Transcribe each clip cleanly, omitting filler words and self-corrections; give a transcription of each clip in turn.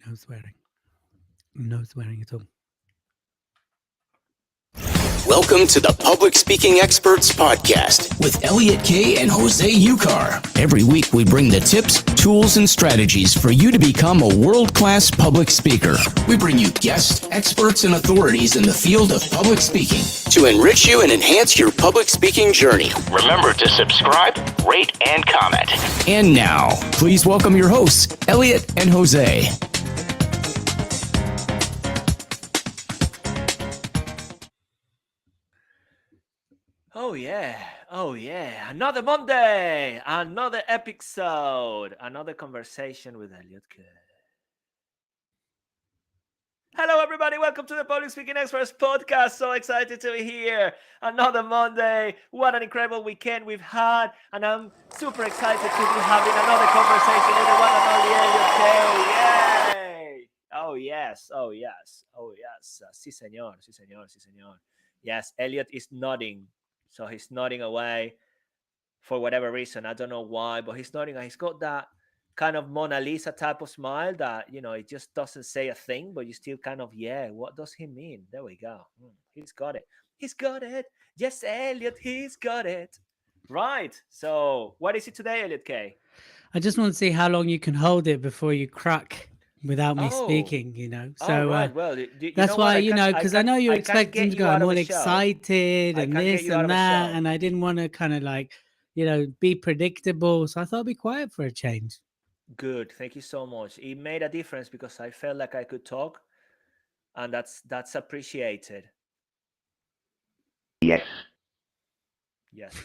No swearing. No swearing at all. Welcome to the Public Speaking Experts Podcast with Elliot K. and Jose Ucar. Every week we bring the tips, tools, and strategies for you to become a world-class public speaker. We bring you guests, experts, and authorities in the field of public speaking to enrich you and enhance your public speaking journey. Remember to subscribe, rate, and comment. And now, please welcome your hosts, Elliot and Jose. Oh yeah, another Monday, another episode, another conversation with Elliot K. Hello everybody, welcome to the Public Speaking Experts Podcast. So excited to be here. Another Monday. What an incredible weekend we've had, and I'm super excited to be having another conversation with the one and only Elliot K. Yay! Oh yes. Sí señor. Yes, Elliot is nodding. So he's nodding away for whatever reason. I don't know why, but he's nodding. He's got that kind of Mona Lisa type of smile that, it just doesn't say a thing, but you still kind of, what does he mean? There we go. He's got it. He's got it. Yes, Elliot, he's got it. Right. So what is it today, Elliot K? I just want to see how long you can hold it before you crack without me speaking, So right. Well, that's why, because I know you're expecting to go, I'm all excited and this and that, and I didn't want to kind of be predictable. So I thought I'd be quiet for a change. Good. Thank you so much. It made a difference because I felt like I could talk, and that's appreciated. Yes. Yes.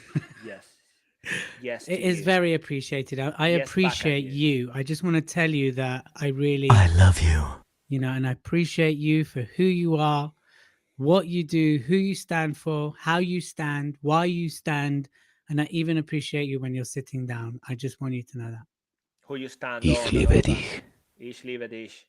It is very appreciated. I appreciate you. I just want to tell you that I love you. And I appreciate you for who you are, what you do, who you stand for, how you stand, why you stand. And I even appreciate you when you're sitting down. I just want you to know that. Who you stand Ich on. liebe dich. Ich liebe dich.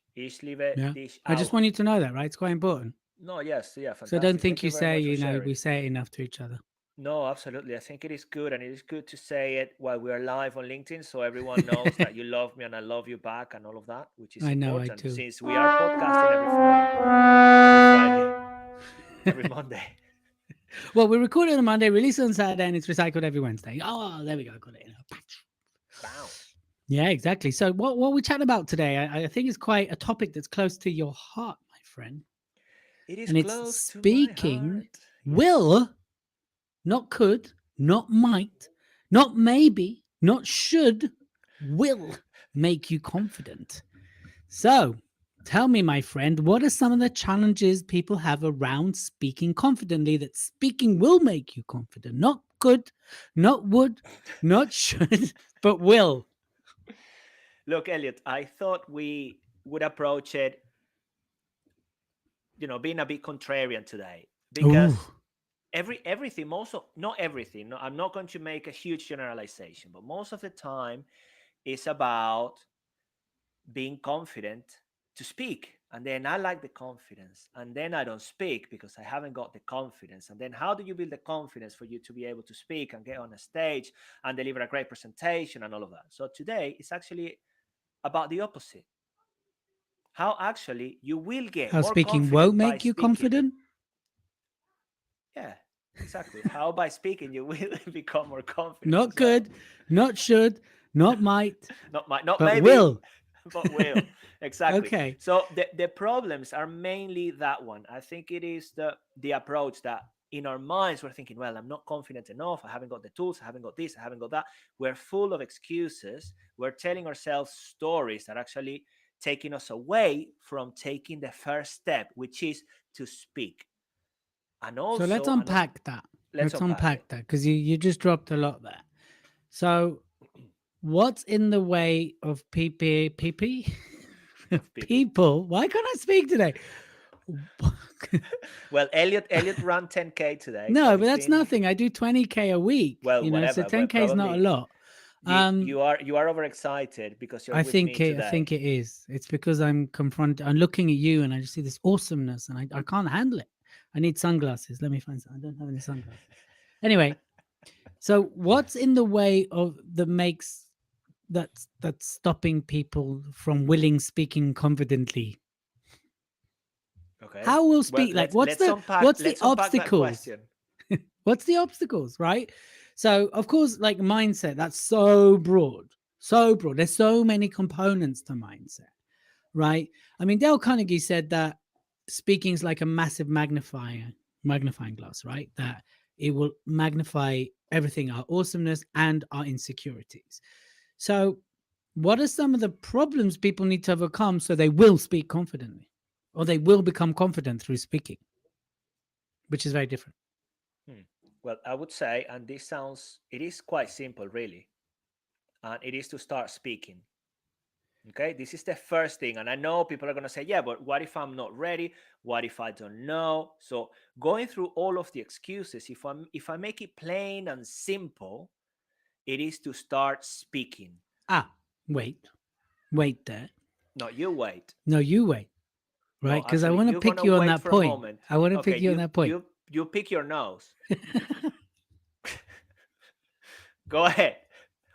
I just want you to know that, right? It's quite important. No, yes, yeah, fantastic. So I don't think you say, we say it enough to each other. No, absolutely. I think it is good, and it is good to say it while we are live on LinkedIn, so everyone knows that you love me and I love you back and all of that, which is important. I do. Since we are podcasting every Monday. Well, we record it on Monday, release it on Saturday, and it's recycled every Wednesday. Oh, there we go. Got it. Wow. Yeah, exactly. So what we're chatting about today, I think is quite a topic that's close to your heart, my friend. It is, and close it's to speaking my heart. Will, not could, not might, not maybe, not should, will make you confident. So tell me, my friend, what are some of the challenges people have around speaking confidently that speaking will make you confident? Not could, not would, not should, but will. Look, Elliot, I thought we would approach it, being a bit contrarian today, because everything, not everything. No, I'm not going to make a huge generalization, but most of the time it's about being confident to speak. And then I like the confidence, and then I don't speak because I haven't got the confidence. And then how do you build the confidence for you to be able to speak and get on a stage and deliver a great presentation and all of that? So today it's actually about the opposite. How actually you will get how more speaking confident won't by make you speaking. confident? Yeah, exactly. How by speaking you will become more confident. Not could, not should, not might, not but maybe, will. but will. Exactly. Okay. So the problems are mainly that one. I think it is the approach that in our minds we're thinking, well, I'm not confident enough. I haven't got the tools. I haven't got this. I haven't got that. We're full of excuses. We're telling ourselves stories that actually taking us away from taking the first step, which is to speak. And also, so let's unpack that. Let's unpack that, because you just dropped a lot there. So what's in the way of people? Why can't I speak today? Well, Elliot ran 10K today. No, so but that's nothing. I do 20K a week. Well, whatever. So 10K is not a lot. You are overexcited because you're with me today. I think it is. It's because I'm looking at you and I just see this awesomeness and I can't handle it. I need sunglasses. Let me find some. I don't have any sunglasses. Anyway, so what's in the way of that makes that's stopping people from willing speaking confidently? Okay. How will Well, speak like let's what's let's the unpack what's the let's unpack that obstacles? question. What's the obstacles, right? So of course, like mindset, that's so broad, so broad. There's so many components to mindset, right? I mean, Dale Carnegie said that speaking is like a massive magnifying glass, right? That it will magnify everything, our awesomeness and our insecurities. So, what are some of the problems people need to overcome so they will speak confidently, or they will become confident through speaking, which is very different. Hmm. Well, I would say, and it is quite simple, really, and it is to start speaking. Okay, this is the first thing. And I know people are going to say, yeah, but what if I'm not ready? What if I don't know? So going through all of the excuses, if I make it plain and simple, it is to start speaking. Ah, wait there. No, you wait. No, you wait, No, right? Because I actually, want to you're pick gonna you on wait that for a point. moment. I want to Okay, pick you on that point. you pick your nose. Go ahead.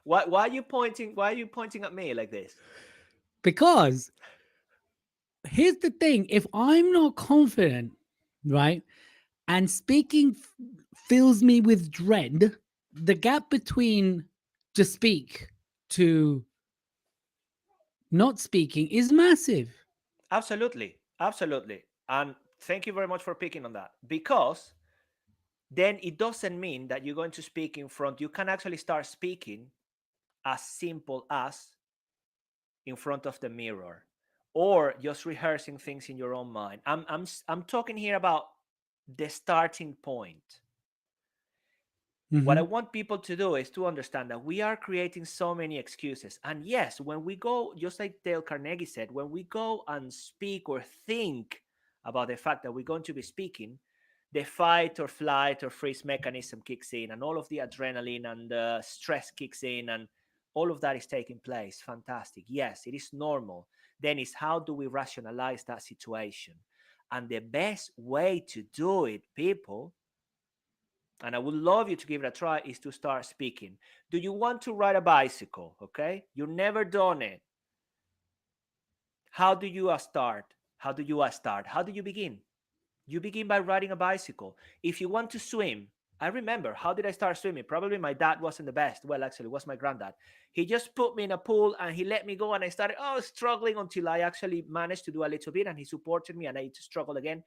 Why are you pointing? Why are you pointing at me like this? Because here's the thing: if I'm not confident, right, and speaking fills me with dread, the gap between to speak to not speaking is massive. Absolutely, absolutely. And thank you very much for picking on that, because then it doesn't mean that you're going to speak in front. You can actually start speaking as simple as in front of the mirror, or just rehearsing things in your own mind. I'm talking here about the starting point. What I Mm-hmm. want people to do is to understand that we are creating so many excuses. And yes, when we go, just like Dale Carnegie said, when we go and speak or think about the fact that we're going to be speaking, the fight or flight or freeze mechanism kicks in, and all of the adrenaline and the stress kicks in, and all of that is taking place. Fantastic. Yes, it is normal. Then it's how do we rationalize that situation? And the best way to do it, people, and I would love you to give it a try, is to start speaking. Do you want to ride a bicycle? Okay. You've never done it. How do you start? How do you start? How do you begin? You begin by riding a bicycle. If you want to swim, I remember, how did I start swimming? Probably my dad wasn't the best. Well, actually, it was my granddad. He just put me in a pool and he let me go, and I started struggling until I actually managed to do a little bit, and he supported me and I struggled again.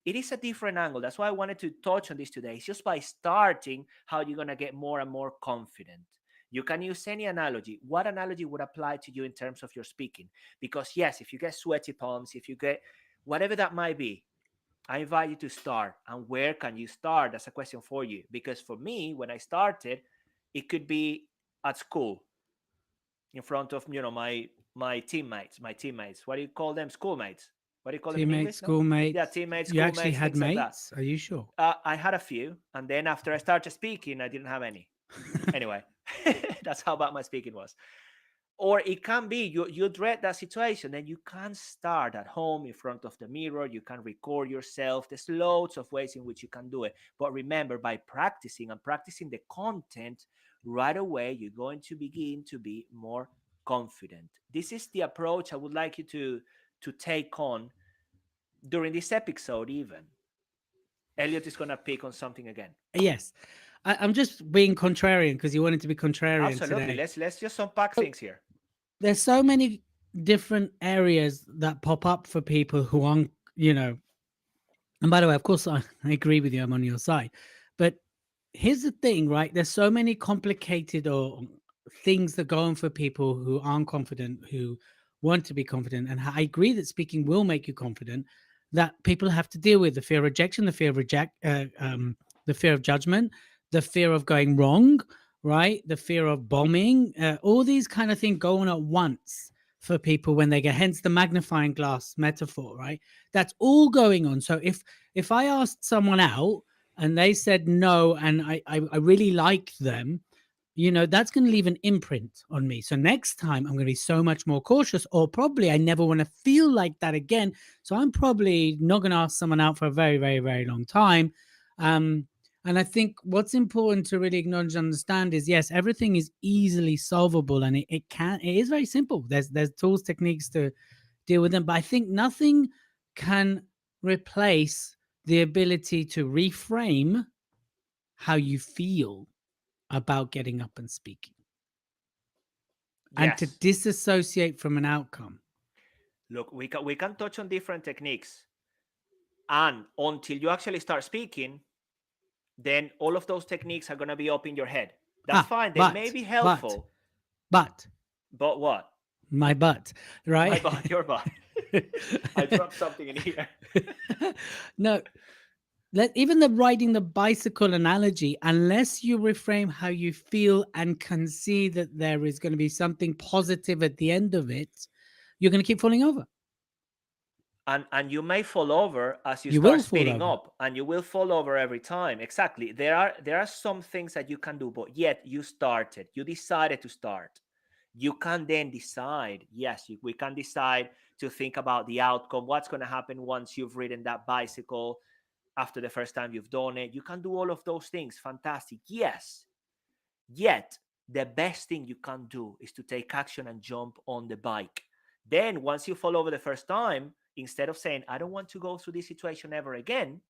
It is a different angle. That's why I wanted to touch on this today. It's just by starting how you're going to get more and more confident. You can use any analogy. What analogy would apply to you in terms of your speaking? Because, yes, if you get sweaty palms, if you get whatever that might be, I invite you to start. And where can you start? That's a question for you. Because for me, when I started, it could be at school in front of my teammates. What do you call them? Schoolmates. What do you call them in Teammates, English? No, yeah, schoolmates. teammates, You actually schoolmates, had things like that. mates? Are you sure? I had a few, and then after I started speaking, I didn't have any. Anyway, that's how bad my speaking was. Or it can be you dread that situation, then you can start at home in front of the mirror. You can record yourself. There's loads of ways in which you can do it. But remember, by practicing and practicing the content right away, you're going to begin to be more confident. This is the approach I would like you to take on during this episode. Even Elliot is going to pick on something again. Yes. I'm just being contrarian because you wanted to be contrarian Absolutely. today. Let's just unpack things here. There's so many different areas that pop up for people who aren't, and by the way, of course, I agree with you. I'm on your side. But here's the thing, right? There's so many complicated or things that go on for people who aren't confident, who want to be confident. And I agree that speaking will make you confident, that people have to deal with the fear of rejection, the fear of judgment, the fear of going wrong, right? The fear of bombing, all these kind of things go on at once for people when they get, hence the magnifying glass metaphor, right? That's all going on. So if I asked someone out and they said no, and I really like them, that's going to leave an imprint on me. So next time I'm going to be so much more cautious, or probably I never want to feel like that again. So I'm probably not going to ask someone out for a very, very, very long time. And And I think what's important to really acknowledge and understand is yes, everything is easily solvable, and it is very simple. There's tools, techniques to deal with them. But I think nothing can replace the ability to reframe how you feel about getting up and speaking, and to Yes. disassociate from an outcome. Look, we can touch on different techniques, and until you actually start speaking, then all of those techniques are going to be up in your head. That's Ah, fine. They may be but, helpful, but, but what? my butt, My right? butt, your butt. I dropped something in here. No, even the riding the bicycle analogy, unless you reframe how you feel and can see that there is going to be something positive at the end of it, you're going to keep falling over. And you may fall over as you You start will fall speeding over. up, and you will fall over every time. Exactly. There are some things that you can do, but yet you started. You decided to start. You can then decide. Yes, we can decide to think about the outcome. What's going to happen once you've ridden that bicycle after the first time you've done it? You can do all of those things. Fantastic. Yes. Yet, the best thing you can do is to take action and jump on the bike. Then, once you fall over the first time, instead of saying, I don't want to go through this situation ever again,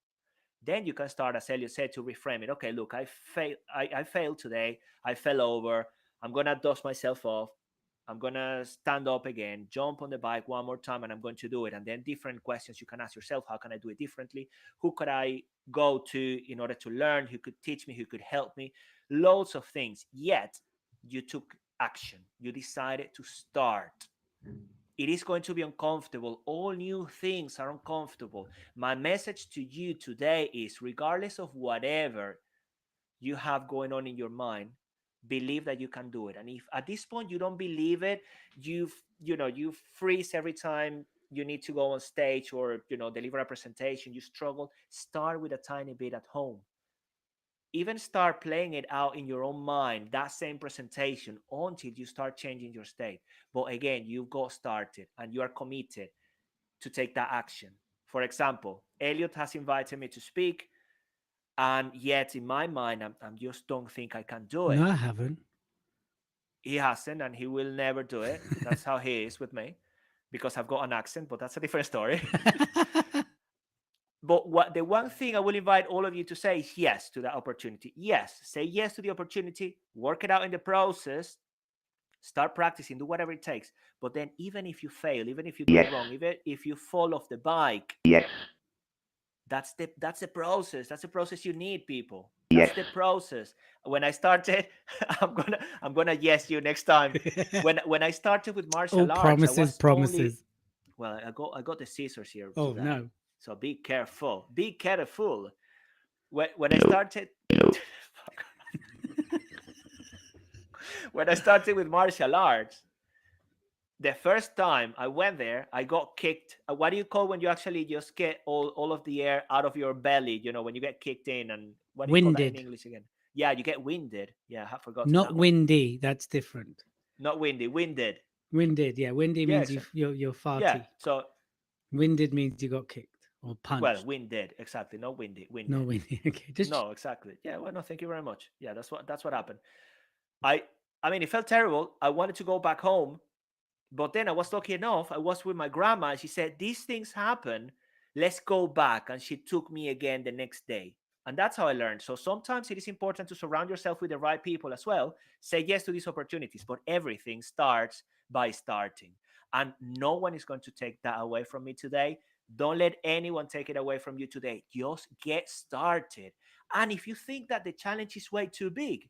then you can start, as Elliot said, to reframe it. Okay, look, I failed today. I fell over. I'm going to dust myself off. I'm going to stand up again, jump on the bike one more time, and I'm going to do it. And then different questions you can ask yourself. How can I do it differently? Who could I go to in order to learn? Who could teach me? Who could help me? Loads of things. Yet you took action. You decided to start. It is going to be uncomfortable. All new things are uncomfortable. My message to you today is, regardless of whatever you have going on in your mind, believe that you can do it. And if at this point you don't believe it, you freeze every time you need to go on stage or deliver a presentation, you struggle, start with a tiny bit at home. Even start playing it out in your own mind, that same presentation, until you start changing your state. But again, you've got started and you are committed to take that action. For example, Elliot has invited me to speak, and yet in my mind, I just don't think I can do No, it. I haven't. He hasn't, and he will never do it. That's how he is with me, because I've got an accent, but that's a different story. But the one thing I will invite all of you to say is yes to that opportunity. Yes, say yes to the opportunity, work it out in the process, start practicing, do whatever it takes. But then even if you fail, even if you do it wrong, even if you fall off the bike, that's the process. That's the process you need, people. That's the process. When I started, I'm gonna yes you next time. When I started with Oh, martial arts, I promises, was only, promises. well, I got the scissors here Oh, today. no. So be careful. Be careful. When I started when I started with martial arts, the first time I went there, I got kicked. What do you call when you actually just get all of the air out of your belly? When you get kicked in, and what do you call that in Winded. English again? Yeah, you get winded. Yeah, I have forgotten Not that one. windy. That's different. Not windy, winded. Winded. Yeah, windy Yeah, means you're yeah. farty. So, Winded means you got kicked or well, punched. winded, exactly. Not windy, No winded. windy. Okay, just No, exactly. Yeah, well, no, thank you very much. Yeah, that's what happened. I I mean, it felt terrible. I wanted to go back home. But then I was lucky enough, I was with my grandma, and she said, these things happen. Let's go back. And she took me again the next day. And that's how I learned. So sometimes it is important to surround yourself with the right people as well. Say yes to these opportunities, but everything starts by starting. And no one is going to take that away from me today. Don't let anyone take it away from you today. Just get started. And if you think that the challenge is way too big,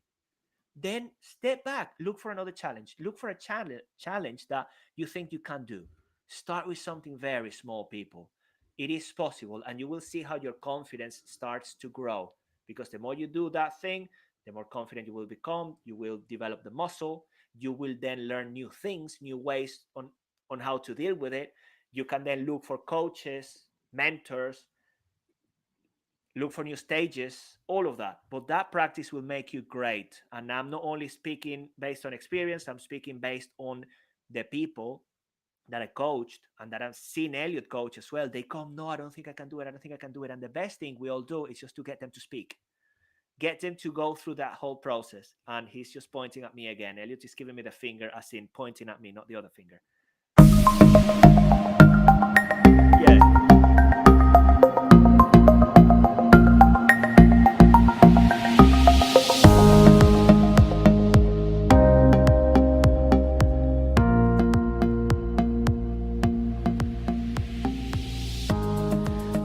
then step back, look for another challenge, look for a challenge that you think you can do. Start with something very small, people. It is possible, and you will see how your confidence starts to grow, because the more you do that thing, the more confident you will become. You will develop the muscle. You will then learn new things, new ways on how to deal with it. You can then look for coaches, mentors, look for new stages, all of that. But that practice will make you great. And I'm not only speaking based on experience, I'm speaking based on the people that I coached and that I've seen Elliot coach as well. They come, no, I don't think I can do it. I don't think I can do it. And the best thing we all do is just to get them to speak. Get them to go through that whole process. And he's just pointing at me again. Elliot is giving me the finger, as in pointing at me, not the other finger. Yeah.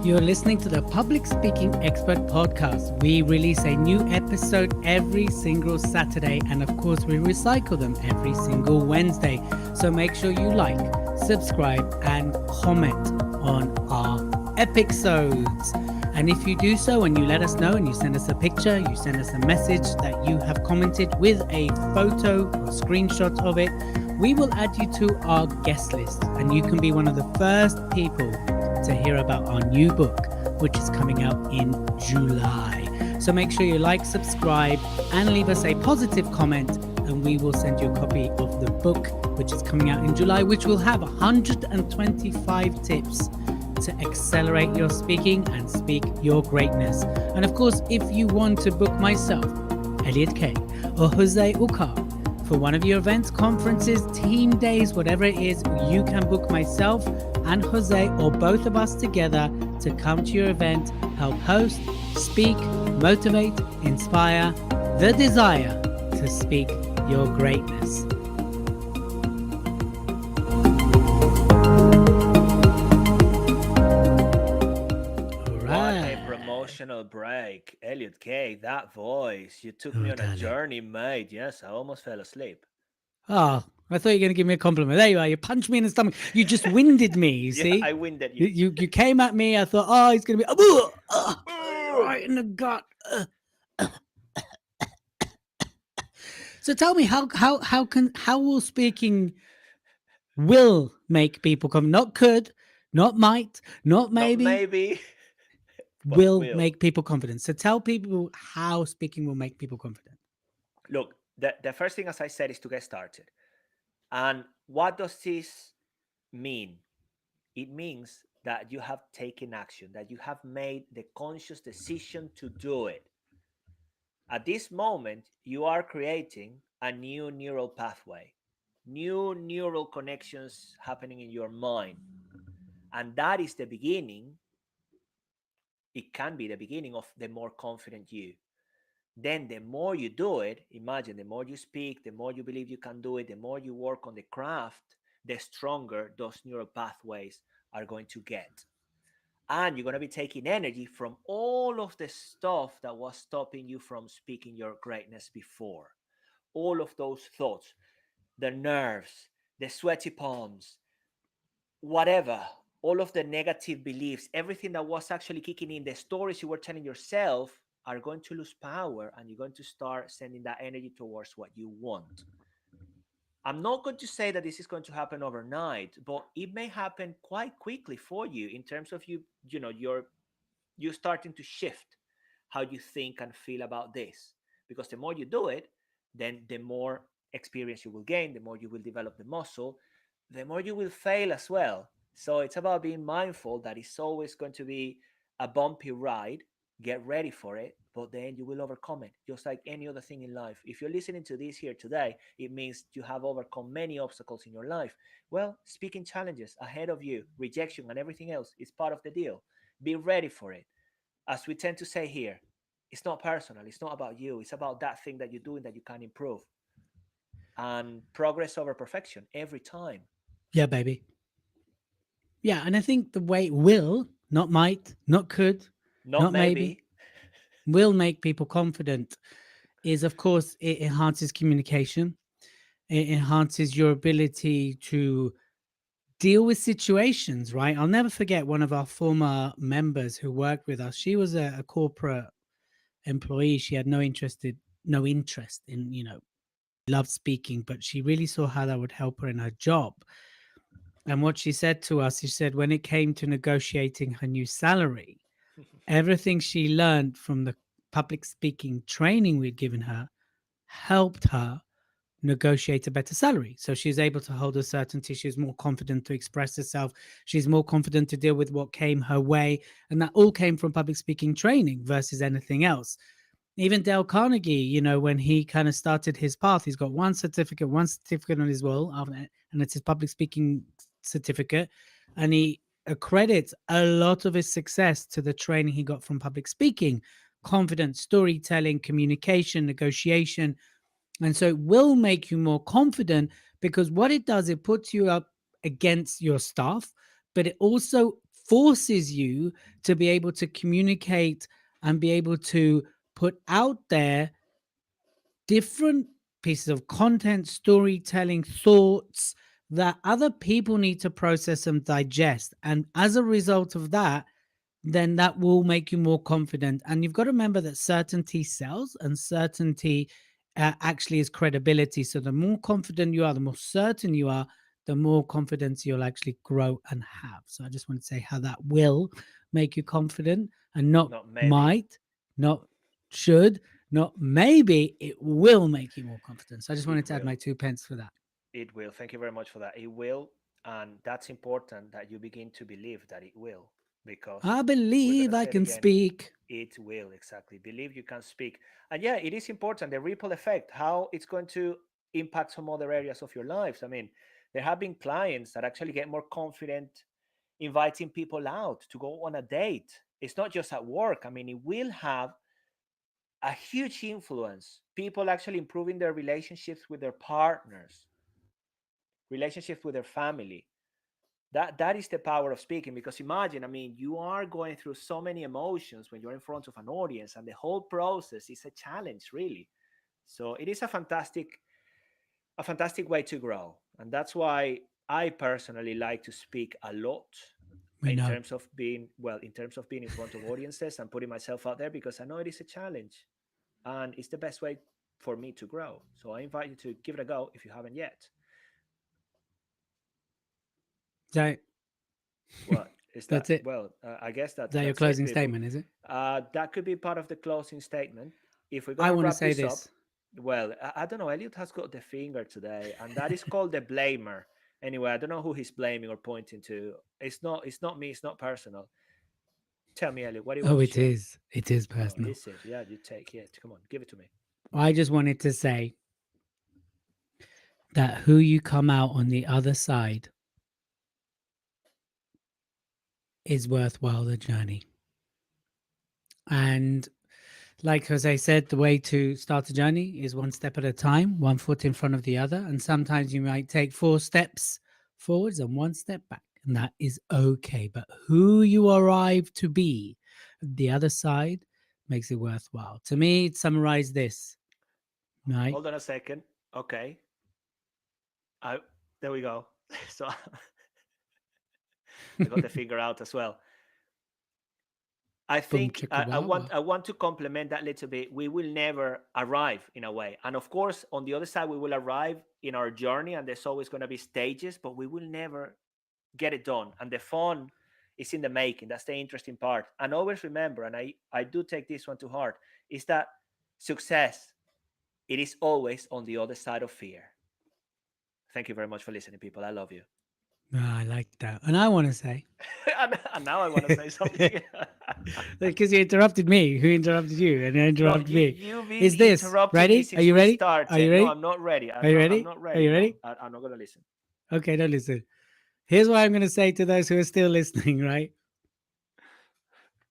You're listening to the Public Speaking Expert Podcast. We release a new episode every single Saturday, and of course, we recycle them every single Wednesday. So make sure you like, subscribe, and comment on our episodes. And if you do so and you let us know and you send us a picture, you send us a message that you have commented with a photo or screenshot of it, we will add you to our guest list, and you can be one of the first people to hear about our new book, which is coming out in July. So make sure you like, subscribe, and leave us a positive comment, and we will send you a copy of the book, which is coming out in July, which will have 125 tips to accelerate your speaking and speak your greatness. And of course, if you want to book myself, Elliot K, or Jose Ucar, for one of your events, conferences, team days, whatever it is, you can book myself and Jose, or both of us together, to come to your event, help host, speak, motivate, inspire the desire to speak your greatness. All right. What a promotional break. Elliot K, that voice. You took me on a darling. journey, mate. Yes, I almost fell asleep. Oh, I thought you were going to give me a compliment. There you are. You punched me in the stomach. You just winded me, you Yeah, see? I winded You, you. you came at me. I thought, oh, he's going to be right in the gut. So tell me, how will speaking will make people come? Not could, not might, not maybe. Not maybe. but Will make people confident. So tell people how speaking will make people confident. Look, the first thing, as I said, is to get started. And what does this mean? It means that you have taken action, that you have made the conscious decision to do it. At this moment, you are creating a new neural pathway, new neural connections happening in your mind. And that is the beginning. It can be the beginning of the more confident you. Then the more you do it, imagine, the more you speak, the more you believe you can do it, the more you work on the craft, the stronger those neural pathways are going to get. And you're going to be taking energy from all of the stuff that was stopping you from speaking your greatness before. All of those thoughts, the nerves, the sweaty palms, whatever, all of the negative beliefs, everything that was actually kicking in, the stories you were telling yourself are going to lose power, and you're going to start sending that energy towards what you want. I'm not going to say that this is going to happen overnight, but it may happen quite quickly for you, in terms of you starting to shift how you think and feel about this. Because the more you do it, then the more experience you will gain, the more you will develop the muscle, the more you will fail as well. So it's about being mindful that it's always going to be a bumpy ride. Get ready for it, but then you will overcome it, just like any other thing in life. If you're listening to this here today, it means you have overcome many obstacles in your life. Well, speaking challenges ahead of you, rejection and everything else is part of the deal. Be ready for it. As we tend to say here, it's not personal, it's not about you, it's about that thing that you're doing that you can improve. And progress over perfection every time. Yeah, baby. Yeah, and I think the way will, not might, not could, Not not maybe, maybe. will make people confident is, of course, it enhances communication. It enhances your ability to deal with situations, right? I'll never forget one of our former members who worked with us. She was a corporate employee. She had no interest in, loved speaking, but she really saw how that would help her in her job. And what she said to us, she said, when it came to negotiating her new salary, everything she learned from the public speaking training we'd given her helped her negotiate a better salary. So she's able to hold her certainty. She's more confident to express herself. She's more confident to deal with what came her way. And that all came from public speaking training versus anything else. Even Dale Carnegie, when he kind of started his path, he's got one certificate on his wall, and it's his public speaking certificate. And he accredits a lot of his success to the training he got from public speaking, confidence, storytelling, communication, negotiation. And so it will make you more confident, because what it does, it puts you up against your staff, but it also forces you to be able to communicate and be able to put out there different pieces of content, storytelling, thoughts that other people need to process and digest. And as a result of that, then that will make you more confident. And you've got to remember that certainty sells, and certainty actually is credibility. So the more confident you are, the more certain you are, the more confidence you'll actually grow and have. So I just want to say how that will make you confident, and not Not maybe. might, not should, not maybe. It will make you more confident. So I just It wanted to add my will. 2 pence for that. It will. Thank you very much for that. It will. And that's important that you begin to believe that it will, because I we're going believe to I say it can again. speak. It will, exactly. Believe you can speak. And yeah, it is important, the ripple effect, how it's going to impact some other areas of your lives. I mean, there have been clients that actually get more confident inviting people out to go on a date. It's not just at work. I mean, it will have a huge influence. People actually improving their relationships with their partners, relationships with their family. That is the power of speaking. Because imagine, I mean, you are going through so many emotions when you're in front of an audience, and the whole process is a challenge, really. So it is a fantastic way to grow. And that's why I personally like to speak a lot, We know. in terms of being in front of audiences and putting myself out there, because I know it is a challenge, and it's the best way for me to grow. So I invite you to give it a go if you haven't yet. So What is that's that? it. Well, I guess Is that your that's it, closing people. statement, is it? That could be part of the closing statement. If we're I gonna want to wrap say this up, this. well, I don't know. Elliot has got the finger today, and that is called the blamer. Anyway, I don't know who he's blaming or pointing to. It's not. It's not me. It's not personal. Tell me, Elliot, what do you want Oh, to it share? is. It is Oh, personal. is it? Yeah, you take it. Come on, give it to me. I just wanted to say that who you come out on the other side is worthwhile the journey. And like Jose said, the way to start a journey is one step at a time, one foot in front of the other. And sometimes you might take 4 steps forwards and one step back, and that is okay. But who you arrive to be the other side makes it worthwhile. To me, it summarized this, right? Hold on a second. Okay. I There we go. So I got the finger out as well. I Boom think chicka I wow want wow. I want to complement that a little bit. We will never arrive in a way, and of course, on the other side, we will arrive in our journey, and there's always going to be stages, but we will never get it done. And the fun is in the making. That's the interesting part. And always remember, and I do take this one to heart, is that success, it is always on the other side of fear. Thank you very much for listening, people. I love you. Ah, I like that. And I want to say, And now I want to say something. because you interrupted me, who interrupted you, and you No, interrupted me, you've been is this interrupting me ready? Are since you we ready? Are you started. No, ready? I'm not ready. Are I'm you not. I'm ready? not Are ready. you No, ready? I'm not gonna listen. Okay, don't listen. Here's what I'm going to say to those who are still listening, right?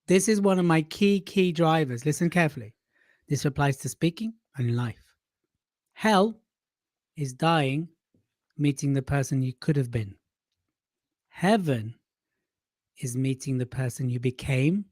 This is one of my key drivers. Listen carefully. This applies to speaking and life. Hell is dying, meeting the person you could have been. Heaven is meeting the person you became